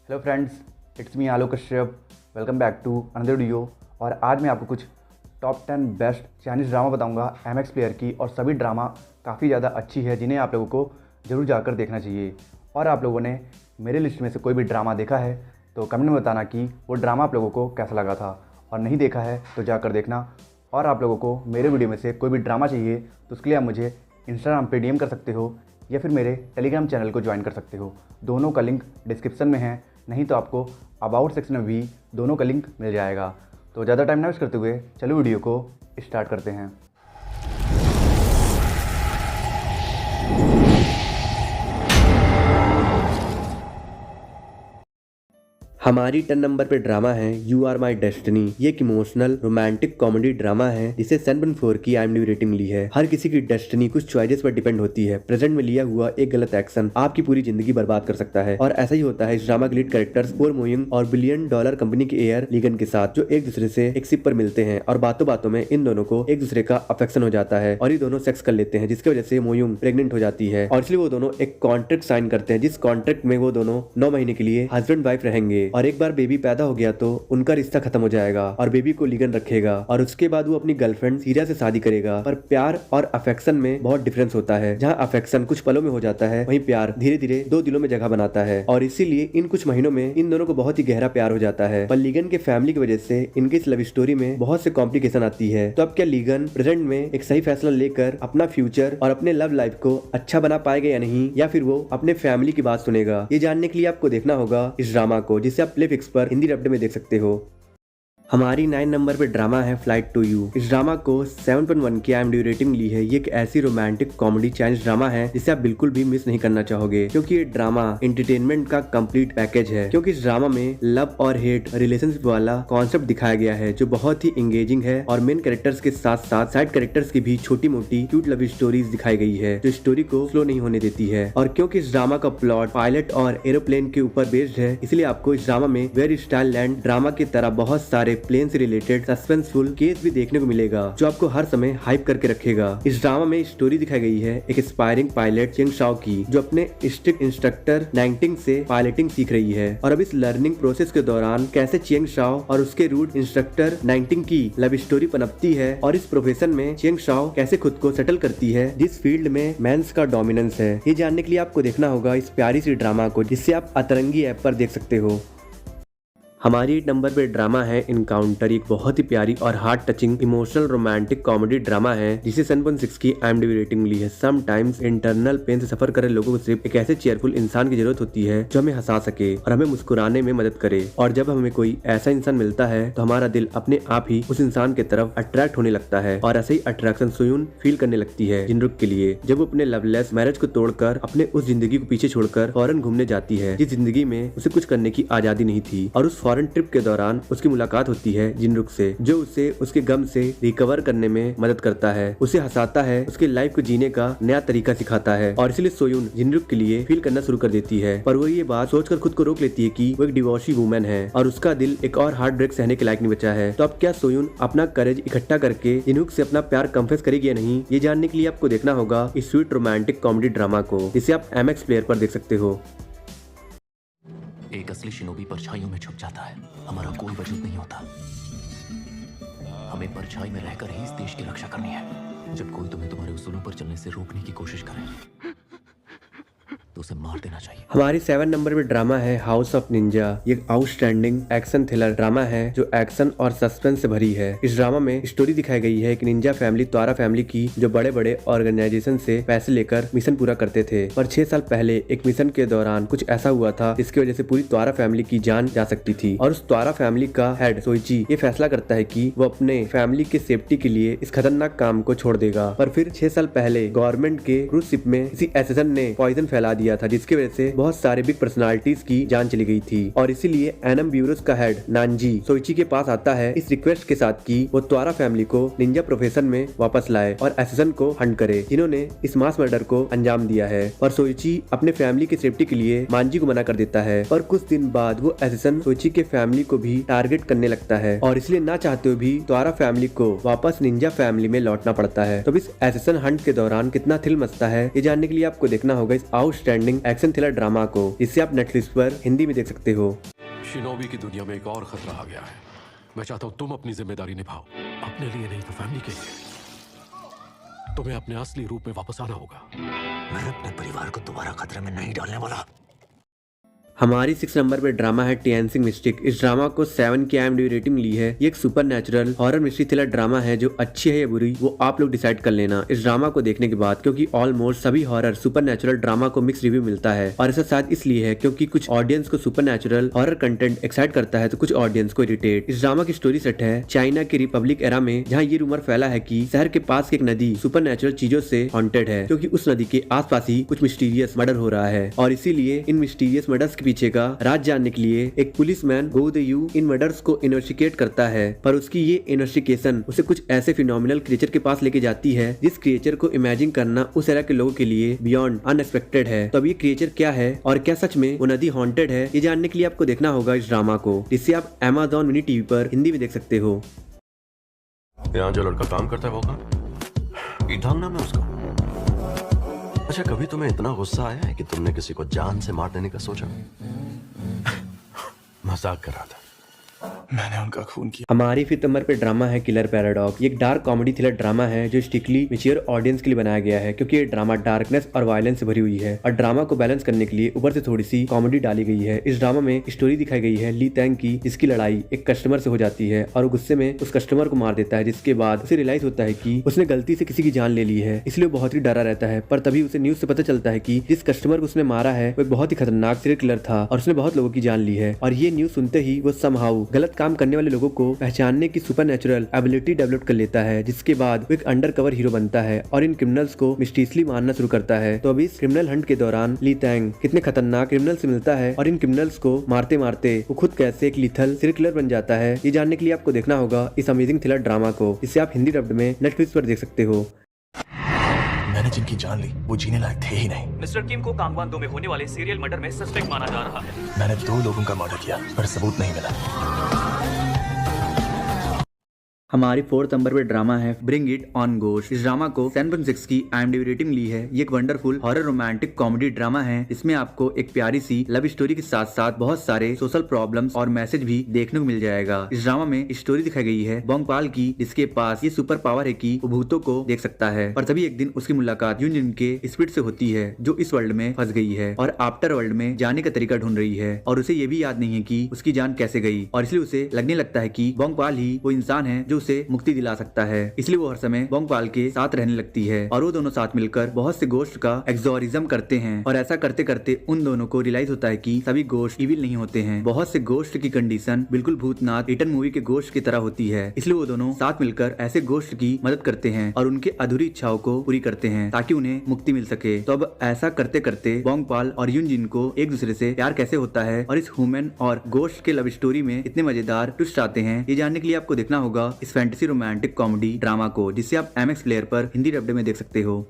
Hello friends, it's me Alok Kashyap. Welcome back to another video. और आज मैं आपको कुछ टॉप 10 बेस्ट चाइनीज़ ड्रामा बताऊंगा एमएक्स प्लेयर की। और सभी ड्रामा काफ़ी ज़्यादा अच्छी है जिन्हें आप लोगों को ज़रूर जाकर देखना चाहिए। और आप लोगों ने मेरे लिस्ट में से कोई भी ड्रामा देखा है तो कमेंट में बताना कि वो ड्रामा आप लोगों को कैसा लगा था, और नहीं देखा है तो जाकर देखना। और आप लोगों को मेरे वीडियो में से कोई भी ड्रामा चाहिए तो उसके लिए आप मुझे इंस्टाग्राम पे डीएम कर सकते हो या फिर मेरे टेलीग्राम चैनल को ज्वाइन कर सकते हो। दोनों का लिंक डिस्क्रिप्शन में है, नहीं तो आपको अबाउट सेक्शन में भी दोनों का लिंक मिल जाएगा। तो ज़्यादा टाइम ना वेस्ट करते हुए चलो वीडियो को स्टार्ट करते हैं। हमारी 10 नंबर पे ड्रामा है यू आर माई डेस्टिनी। ये एक इमोशनल रोमांटिक कॉमेडी ड्रामा है जिसे 7.4 की IMDb रेटिंग मिली है। हर किसी की डेस्टिनी कुछ चॉइसेस पर डिपेंड होती है। प्रेजेंट में लिया हुआ एक गलत एक्शन आपकी पूरी जिंदगी बर्बाद कर सकता है, और ऐसा ही होता है इस ड्रामा के लीड कैरेक्टर्स और मोयुंग और $1 बिलियन कंपनी के एयर लीगन के साथ, जो एक दूसरे से एक शिप पर मिलते हैं और बातों बातों में इन दोनों को एक दूसरे का अफेक्शन हो जाता है और ये दोनों सेक्स कर लेते हैं, जिसकी वजह से मोयुंग प्रेग्नेंट हो जाती है। और इसलिए वो दोनों एक कॉन्ट्रैक्ट साइन करते हैं, जिस कॉन्ट्रैक्ट में वो दोनों 9 महीने के लिए हस्बैंड वाइफ रहेंगे। और एक बार बेबी पैदा हो गया तो उनका रिश्ता खत्म हो जाएगा और बेबी को लीगन रखेगा, और उसके बाद वो अपनी गर्लफ्रेंड सीरिया से शादी करेगा। पर प्यार और अफेक्शन में बहुत डिफरेंस होता है। जहाँ अफेक्शन कुछ पलों में हो जाता है, वहीं प्यार धीरे धीरे 2 दिलों में जगह बनाता है। और इसीलिए इन कुछ महीनों में इन दोनों को बहुत ही गहरा प्यार हो जाता है। पर लीगन के फैमिली की वजह से इनकी इस लव स्टोरी में बहुत से कॉम्प्लिकेशन आती है। तो अब क्या लीगन प्रेजेंट में एक सही फैसला लेकर अपना फ्यूचर और अपने लव लाइफ को अच्छा बना पाएगा या नहीं, या फिर वो अपने फैमिली की बात सुनेगा? ये जानने के लिए आपको देखना होगा इस ड्रामा को, जिसे आप प्लेफिक्स पर हिंदी डब्ड में देख सकते हो। हमारी 9 नंबर पे ड्रामा है फ्लाइट टू यू। इस ड्रामा को 7.1 की IMDb रेटिंग मिली है। ये एक ऐसी रोमांटिक कॉमेडी चाइनीज ड्रामा है जिसे आप बिल्कुल भी मिस नहीं करना चाहोगे, क्योंकि ये ड्रामा एंटरटेनमेंट का कंप्लीट पैकेज है। क्योंकि इस ड्रामा में लव और हेट रिलेशनशिप वाला कॉन्सेप्ट दिखाया गया है, जो बहुत ही एंगेजिंग है। और मेन कैरेक्टर्स के साथ साथ साइड कैरेक्टर्स की भी छोटी मोटी क्यूट लव स्टोरीज दिखाई गई है, जो स्टोरी को स्लो नहीं होने देती है। और क्योंकि इस ड्रामा का प्लॉट पायलट और एरोप्लेन के ऊपर बेस्ड है, इसलिए आपको इस ड्रामा में वेरी स्टाइल लैंड ड्रामा की तरह बहुत सारे प्लेन से रिलेटेड सस्पेंसफुल केस भी देखने को मिलेगा, जो आपको हर समय हाइप करके रखेगा। इस ड्रामा में स्टोरी दिखाई गई है एक एस्पायरिंग पायलट चेंग शाओ की, जो अपने स्ट्रिक्ट इंस्ट्रक्टर नाइंटिंग से पायलटिंग सीख रही है। और अब इस लर्निंग प्रोसेस के दौरान कैसे चेंग शाओ और उसके रूट इंस्ट्रक्टर नाइंटिंग की लव स्टोरी पनपती है, और इस प्रोफेशन में चेंग शाओ कैसे खुद को सेटल करती है जिस फील्ड में मेंस का डोमिनेंस है। ये जानने के लिए आपको देखना होगा इस प्यारी सी ड्रामा को, जिससे आप अतरंगी ऐप पर देख सकते हो। हमारी 8 नंबर पे ड्रामा है इनकाउंटर। एक बहुत ही प्यारी और heart touching emotional romantic comedy drama है जिसे 7.6 की IMDb रेटिंग मिली है। समटाइम्स इंटरनल पेन से सफर कर रहे लोगों को सिर्फ एक ऐसे चेयरफुल इंसान की जरूरत होती है जो हमें हंसा सके और हमें मुस्कुराने में मदद करे। और जब हमें कोई ऐसा इंसान मिलता है तो हमारा दिल अपने आप ही उस इंसान की तरफ अट्रैक्ट होने लगता है, और ऐसे ही अट्रैक्शन सोयून फील करने लगती है जिनरुक के लिए, जब वो अपने लवलेस मैरिज को तोड़कर अपने उस जिंदगी को पीछे छोड़कर फॉरेन घूमने जाती है, जिस जिंदगी में उसे कुछ करने की आजादी नहीं थी। और उस फॉरेन ट्रिप के दौरान उसकी मुलाकात होती है जिनरुक से, जो उसे उसके गम से रिकवर करने में मदद करता है, उसे हंसाता है, उसके लाइफ को जीने का नया तरीका सिखाता है। और इसलिए सोयून जिनरुक के लिए फील करना शुरू कर देती है। पर वो ये बात सोचकर खुद को रोक लेती है कि वो एक डिवोर्सी वुमन है और उसका दिल एक और हार्ट ब्रेक सहने के लायक नहीं बचा है। तो अब क्या सोयून अपना करेज इकट्ठा करके जिनरुक से अपना प्यार कन्फेस करेगी या नहीं, ये जानने के लिए आपको देखना होगा इस स्वीट रोमांटिक कॉमेडी ड्रामा को, जिसे आप MX प्लेयर पर देख सकते हो। एक असली शिनोबी परछाइयों में छुप जाता है। हमारा कोई वजूद नहीं होता। हमें परछाई में रहकर ही इस देश की रक्षा करनी है। जब कोई तुम्हें तुम्हारे उसूलों पर चलने से रोकने की कोशिश करे तो उसे मार देना चाहिए। हमारी 7 नंबर पे ड्रामा है हाउस ऑफ निंजा। ये आउटस्टैंडिंग एक्शन थ्रिलर ड्रामा है जो एक्शन और सस्पेंस से भरी है। इस ड्रामा में स्टोरी दिखाई गई है एक निंजा फैमिली त्वारा फैमिली की, जो बड़े बड़े ऑर्गेनाइजेशन से पैसे लेकर मिशन पूरा करते थे। पर 6 साल पहले एक मिशन के दौरान कुछ ऐसा हुआ था जिसकी वजह से पूरी त्वारा फैमिली की जान जा सकती थी। और उस त्वारा फैमिली का हेड सोइची ये फैसला करता है कि वो अपने फैमिली के सेफ्टी के लिए इस खतरनाक काम को छोड़ देगा। पर फिर 6 साल पहले गवर्नमेंट के क्रूज शिप में किसी एसेसन ने पॉइजन फैला दिया था, जिसकी वजह से बहुत सारे बिग पर्सनालिटीज की जान चली गई थी। और इसीलिए एनएम ब्यूरोस का हेड नानजी सोइची के पास आता है इस रिक्वेस्ट के साथ कि वो त्वारा फैमिली को निंजा प्रोफेशन में वापस लाए और एसेसन को हंट करे जिन्होंने इस मास मर्डर को अंजाम दिया है। पर सोइची अपने फैमिली की सेफ्टी के लिए मांजी को मना कर देता है। पर कुछ दिन बाद वो एसेसन सोइची के फैमिली को भी टारगेट करने लगता है, और इसलिए ना चाहते हुए भी त्वारा फैमिली को वापस निंजा फैमिली में लौटना पड़ता है। तो इस एसेसन हंट के दौरान कितना थ्रिल मचता है, ये जानने के लिए आपको देखना होगा इस outstanding outstanding action thriller drama को, जिसे आप नेटफ्लिक्स पर हिंदी में देख सकते हो। शिनोबी की दुनिया में एक और खतरा आ गया है। मैं चाहता हूं तुम अपनी जिम्मेदारी निभाओ, अपने लिए नहीं तो फैमिली के लिए। तुम्हें अपने असली रूप में वापस आना होगा। मैं अपने परिवार को दोबारा खतरे में नहीं डालने वाला। हमारी 6 नंबर पे ड्रामा है टेंसिंग मिस्टेक। इस ड्रामा को 7 की IMDb रेटिंग मिली है। ये एक super natural horror mystery thriller drama है जो अच्छी है या बुरी वो आप लोग डिसाइड कर लेना इस ड्रामा को देखने के बाद, क्योंकि ऑलमोस्ट सभी हॉरर सुपर नेचुरल ड्रामा को मिक्स रिव्यू मिलता है। और ऐसा शायद इसलिए है क्योंकि कुछ ऑडियंस को super natural horror content excite करता है तो कुछ ऑडियंस को इरिटेट। इस ड्रामा की स्टोरी सेट है चाइना की रिपब्लिक एरा में, जहाँ ये रूमर फैला है कि शहर के पास की एक नदी सुपर नेचुरल चीजों से हॉन्टेड है, क्योंकि उस नदी के आसपास ही कुछ मिस्टीरियस मर्डर हो रहा है। और इसीलिए इन मिस्टीरियस मर्डर्स के पीछे का राज जानने के लिए एक policeman go the you in murders को इन्वेस्टिगेट करता है। पर उसकी ये इन्वेस्टिगेशन उसे कुछ ऐसे फिनोमिनल क्रिएचर के पास लेके जाती है जिस क्रिएचर को इमेजिन करना उस एरा के लोगों के लिए बियॉन्ड अनएक्सपेक्टेड है। तो अब ये क्रिएचर क्या है और क्या सच में वो नदी हॉन्टेड है, ये जानने के लिए आपको देखना होगा इस ड्रामा को, जिससे आप Amazon मिनी टीवी पर हिंदी में देख सकते हो। यहाँ जो लड़का काम करता है वो कहाँ? ईथांग नाम है उसका। अच्छा, कभी तुम्हें इतना गुस्सा आया है कि तुमने किसी को जान से मार देने का सोचा? मजाक कर रहा था, मैंने उनका खून किया। हमारी 5th नंबर पे ड्रामा है किलर पैराडॉक्स। ये एक डार्क कॉमेडी थ्रिलर ड्रामा है जो स्ट्रिक्टली मैच्योर ऑडियंस के लिए बनाया गया है, क्योंकि ये ड्रामा डार्कनेस और वायलेंस से भरी हुई है और ड्रामा को बैलेंस करने के लिए ऊपर से थोड़ी सी कॉमेडी डाली गई है। इस ड्रामा में स्टोरी दिखाई गई है ली तैंग की, जिसकी लड़ाई एक कस्टमर से हो जाती है और वो गुस्से में उस कस्टमर को मार देता है, जिसके बाद उसे रियलाइज होता है कि उसने गलती से किसी की जान ले ली है, इसलिए वो बहुत ही डरा रहता है। पर तभी उसे न्यूज से पता चलता है कि जिस कस्टमर को उसने मारा है वो एक बहुत ही खतरनाक सीरियल किलर था और उसने बहुत लोगों की जान ली है। और ये न्यूज सुनते ही वो समहाउ गलत काम करने वाले लोगों को पहचानने की सुपर नेचुरल एबिलिटी डेवलप कर लेता है, जिसके बाद वो एक अंडरकवर हीरो बनता है और इन क्रिमिनल्स को मिस्टीरियसली मारना शुरू करता है। तो अभी इस क्रिमिनल हंट के दौरान ली तैंग कितने खतरनाक क्रिमिनल से मिलता है और इन क्रिमिनल्स को मारते मारते वो खुद कैसे एक लीथल सीरियल किलर बन जाता है, ये जानने के लिए आपको देखना होगा इस अमेजिंग थ्रिलर ड्रामा को, जिसे आप हिंदी डब्ड में नेटफ्लिक्स पर देख सकते हो। मैंने जिनकी जान ली वो जीने लायक थे ही नहीं। मिस्टर किम को कांगवान 2 में होने वाले सीरियल मर्डर में सस्पेक्ट माना जा रहा है। मैंने 2 लोगों का मर्डर किया पर सबूत नहीं मिला। हमारी 4th नंबर पे ड्रामा है ब्रिंग इट ऑन गोस्ट। इस ड्रामा को 7.6 की IMDb रेटिंग मिली है। ये एक wonderful horror romantic comedy drama है। इसमें आपको एक प्यारी सी लव स्टोरी के साथ साथ बहुत सारे सोशल प्रॉब्लम्स और मैसेज भी देखने को मिल जाएगा। इस ड्रामा में स्टोरी दिखाई गई है बोंगपाल की, जिसके पास ये सुपर पावर है कि वो भूतों को देख सकता है। पर तभी एक दिन उसकी मुलाकात यूनजिन के स्पिरिट से होती है जो इस वर्ल्ड में फंस गई है और आफ्टर वर्ल्ड में जाने का तरीका ढूंढ रही है और उसे ये भी याद नहीं है कि उसकी जान कैसे गई, और इसलिए उसे लगने लगता है कि बोंगपाल ही वो इंसान है जो उसे मुक्ति दिला सकता है। इसलिए वो हर समय बोंगपाल के साथ रहने लगती है और वो दोनों साथ मिलकर बहुत से गोश्त का एक्सोरिज्म करते हैं। और ऐसा करते करते उन दोनों को रियलाइज होता है कि सभी गोश्त इविल नहीं होते हैं। बहुत से गोश्त की कंडीशन बिल्कुल भूतनाथ रिटर्न मूवी के गोश्त की तरह होती है। इसलिए वो दोनों साथ मिलकर ऐसे गोश्त की मदद करते हैं और उनके अधूरी इच्छाओं को पूरी करते हैं ताकि उन्हें मुक्ति मिल सके। तो अब ऐसा करते करते बोंगपाल और यूनजिन को एक दूसरे से प्यार कैसे होता है और इस ह्यूमन और गोश्त के लव स्टोरी में इतने मजेदार ट्विस्ट आते हैं, ये जानने के लिए आपको देखना होगा इस फैंटेसी रोमांटिक कॉमेडी ड्रामा को, जिसे आप MX प्लेयर पर हिंदी डब्ड में देख सकते हो।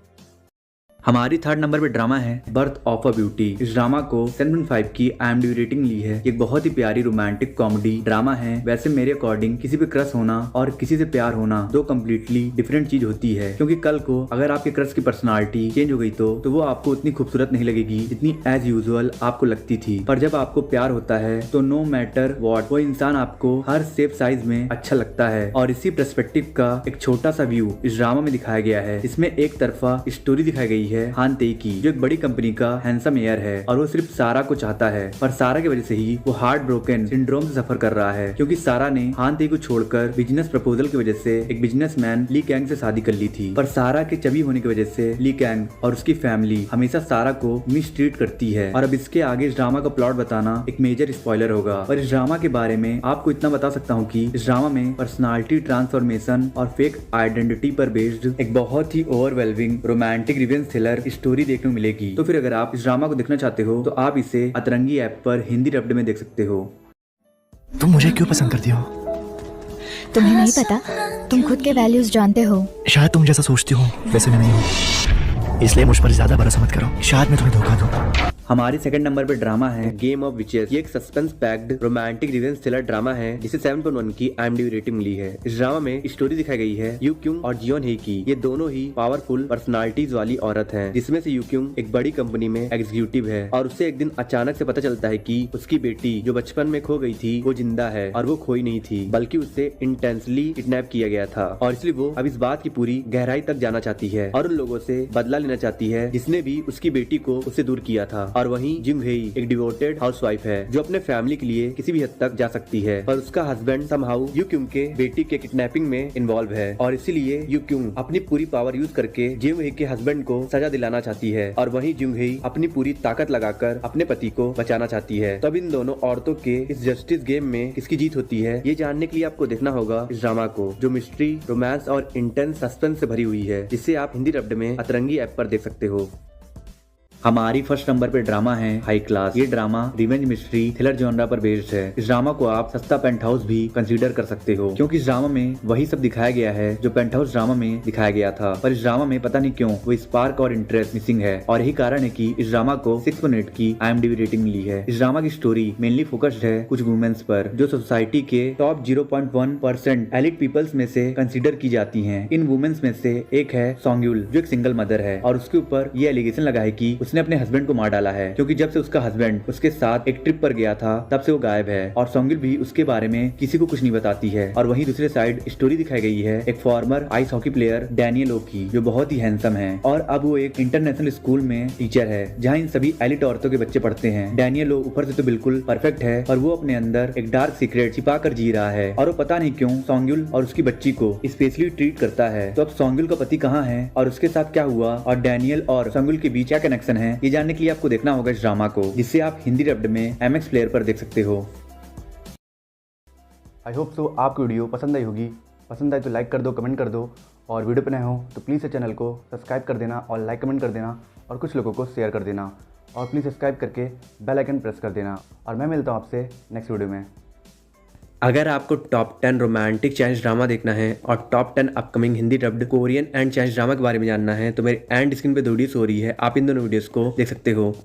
हमारी 3rd नंबर पे ड्रामा है बर्थ ऑफ अ ब्यूटी। इस ड्रामा को 7.5 की IMDb रेटिंग ली है। एक बहुत ही प्यारी रोमांटिक कॉमेडी ड्रामा है। वैसे मेरे अकॉर्डिंग किसी पे क्रश होना और किसी से प्यार होना 2 कम्प्लीटली डिफरेंट चीज होती है, क्योंकि कल को अगर आपके क्रश की पर्सनालिटी चेंज हो गई तो वो आपको उतनी खूबसूरत नहीं लगेगी जितनी एज यूजुअल आपको लगती थी। पर जब आपको प्यार होता है तो नो मैटर व्हाट वो इंसान आपको हर शेप साइज में अच्छा लगता है। और इसी पर्सपेक्टिव का एक छोटा सा व्यू इस ड्रामा में दिखाया गया है। इसमें एक तरफा स्टोरी दिखाई गई है हान तेई की, जो एक बड़ी कंपनी का हैंडसम एयर है और वो सिर्फ सारा को चाहता है, पर सारा की वजह से ही वो हार्ट ब्रोकन सिंड्रोम से सफर कर रहा है, क्योंकि सारा ने हान तेई को छोड़कर बिजनेस प्रपोजल की वजह से एक बिजनेसमैन ली कैंग से शादी कर ली थी। पर सारा के चबी होने की वजह से ली कैंग और उसकी फैमिली हमेशा सारा को मिसट्रीट करती है। और अब इसके आगे इस ड्रामा का प्लॉट बताना एक मेजर स्पॉइलर होगा। और इस ड्रामा के बारे में आपको इतना बता सकता हूँ कि इस ड्रामा में पर्सनालिटी ट्रांसफॉर्मेशन और फेक आइडेंटिटी पर बेस्ड एक बहुत ही overwhelming romantic revenge thriller story देखने को मिलेगी। तो फिर अगर आप इस ड्रामा को देखना चाहते हो तो आप इसे अतरंगी ऐप पर हिंदी डब्ड में देख सकते हो। तुम मुझे क्यों पसंद करती हो? तुम्हें नहीं पता? तुम खुद के वैल्यूज जानते हो। शायद तुम जैसा सोचती हो वैसे मैं नहीं हूँ, इसलिए मुझ पर ज्यादा भरोसा मत करो। शायद मैं तुम्हें धोखा दूं। हमारी सेकंड नंबर पे ड्रामा है गेम ऑफ विचेस। ये एक suspense packed romantic revenge thriller drama है जिसे 7.1 की IMDb रेटिंग मिली है। इस ड्रामा में स्टोरी दिखाई गई है यू क्यूंग और जियोन हे की। ये दोनों ही पावरफुल पर्सनालिटीज वाली औरत हैं, जिसमें से यू क्यूंग एक बड़ी कंपनी में एग्जीक्यूटिव है और उससे एक दिन अचानक से पता चलता है कि उसकी बेटी जो बचपन में खो गई थी वो जिंदा है और वो खोई नहीं थी बल्कि उससे इंटेंसली किडनैप किया गया था और इसलिए वो अब इस बात की पूरी गहराई तक जाना चाहती है और उन लोगों से बदला लेना चाहती है जिसने भी उसकी बेटी को उससे दूर किया था। और वहीं जिंग हेई एक डिवोटेड हाउसवाइफ है जो अपने फैमिली के लिए किसी भी हद तक जा सकती है, पर उसका हस्बैंड समहाउ यू क्यूंग के बेटी के किडनैपिंग में इन्वॉल्व है और इसीलिए यू क्यूंग अपनी पूरी पावर यूज करके जिंग हेई के हस्बैंड को सजा दिलाना चाहती है और वहीं जिंग हेई अपनी पूरी ताकत लगाकर अपने पति को बचाना चाहती है। तब इन दोनों औरतों के इस जस्टिस गेम में किसकी जीत होती है ये जानने के लिए आपको देखना होगा इस ड्रामा को, जो मिस्ट्री, रोमांस और इंटेंस सस्पेंस से भरी हुई है, जिसे आप हिंदी डब्ड में अतरंगी ऐप पर देख सकते हो। हमारी फर्स्ट नंबर पे ड्रामा है हाई क्लास। ये drama revenge mystery thriller genre पर बेस्ड है। इस ड्रामा को आप सस्ता पेंट हाउस भी कंसीडर कर सकते हो क्योंकि इस ड्रामा में वही सब दिखाया गया है जो पेंट हाउस ड्रामा में दिखाया गया था, पर इस ड्रामा में पता नहीं क्यों वो स्पार्क और इंटरेस्ट मिसिंग है और यही कारण है कि इस ड्रामा को 6.8 की IMDb रेटिंग मिली है। इस ड्रामा की स्टोरी मेनली फोकस्ड है कुछ वुमेन्स पर जो सोसाइटी के टॉप 0.1% एलिट पीपल्स में से कंसीडर की जाती हैं। इन वुमेन्स में से एक है सोंगयुल जो एक सिंगल मदर है और उसके ऊपर ये एलिगेशन लगा है कि उसने अपने हस्बैंड को मार डाला है क्योंकि जब से उसका हस्बैंड उसके साथ एक ट्रिप पर गया था तब से वो गायब है और सोंगयुल भी उसके बारे में किसी को कुछ नहीं बताती है। और वहीं दूसरे साइड स्टोरी दिखाई गई है एक former ice hockey player Daniel Oh की जो बहुत ही हैंडसम है और अब वो एक इंटरनेशनल स्कूल में टीचर है जहाँ इन सभी एलिट औरतों के बच्चे पढ़ते हैं। डैनियल ओ ऊपर से तो बिल्कुल परफेक्ट है और वो अपने अंदर एक डार्क सीक्रेट छिपा कर जी रहा है और वो पता नहीं क्यों सोंगयुल और उसकी बच्ची को स्पेशली ट्रीट करता है। तो अब सोंगयुल का पति कहाँ है और उसके साथ क्या हुआ और डैनियल और सोंगयुल के बीच क्या कनेक्शन है ये जानने के लिए आपको देखना होगा इस ड्रामा को, जिससे आप हिंदी डब्ड में MX प्लेयर पर देख सकते हो। आई होप सो आपको वीडियो पसंद आई होगी। पसंद आए तो लाइक कर दो, कमेंट कर दो और वीडियो पे नए हो तो प्लीज़ चैनल को सब्सक्राइब कर देना और लाइक कमेंट कर देना और कुछ लोगों को शेयर कर देना और प्लीज़ सब्सक्राइब करके बेल आइकन प्रेस कर देना और मैं मिलता हूँ आपसे नेक्स्ट वीडियो में। अगर आपको टॉप 10 रोमांटिक चाइनीज ड्रामा देखना है और top 10 upcoming Hindi dubbed Korean and Chinese drama के बारे में जानना है तो मेरे एंड स्क्रीन पे 2 वीडियोस हो रही है, आप इन दोनों वीडियोस को देख सकते हो।